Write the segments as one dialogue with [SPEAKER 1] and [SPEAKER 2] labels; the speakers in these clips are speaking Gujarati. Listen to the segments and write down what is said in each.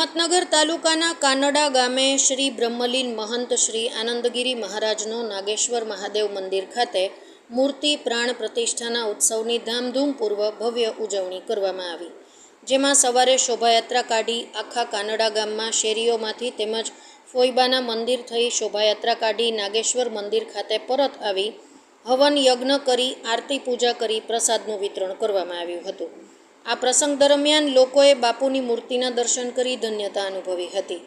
[SPEAKER 1] હિંમતનગર તાલુકાના કાનડા ગામે શ્રી બ્રહ્મલીન મહંત શ્રી આનંદગીરી મહારાજનો નાગેશ્વર મહાદેવ મંદિર ખાતે મૂર્તિ પ્રાણ પ્રતિષ્ઠાના ઉત્સવની ધામધૂમપૂર્વક ભવ્ય ઉજવણી કરવામાં આવી, જેમાં સવારે શોભાયાત્રા કાઢી આખા કાનડા ગામમાં શેરીઓમાંથી તેમજ ફોઈબાના મંદિર થઈ શોભાયાત્રા કાઢી નાગેશ્વર મંદિર ખાતે પરત આવી હવન યજ્ઞ કરી આરતી પૂજા કરી પ્રસાદનું વિતરણ કરવામાં આવ્યું હતું। આ પ્રસંગ દરમિયાન લોકોએ બાપુની મૂર્તિના દર્શન કરી ધન્યતા અનુભવી હતી।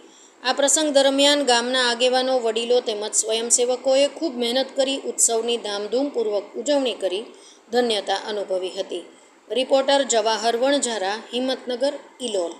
[SPEAKER 1] આ પ્રસંગ દરમિયાન ગામના આગેવાનો, વડીલો તેમજ સ્વયંસેવકોએ ખૂબ મહેનત કરી ઉત્સવની ધામધૂમપૂર્વક ઉજવણી કરી ધન્યતા અનુભવી હતી। રિપોર્ટર જવાહર વણઝારા, હિંમતનગર, ઇલોલ।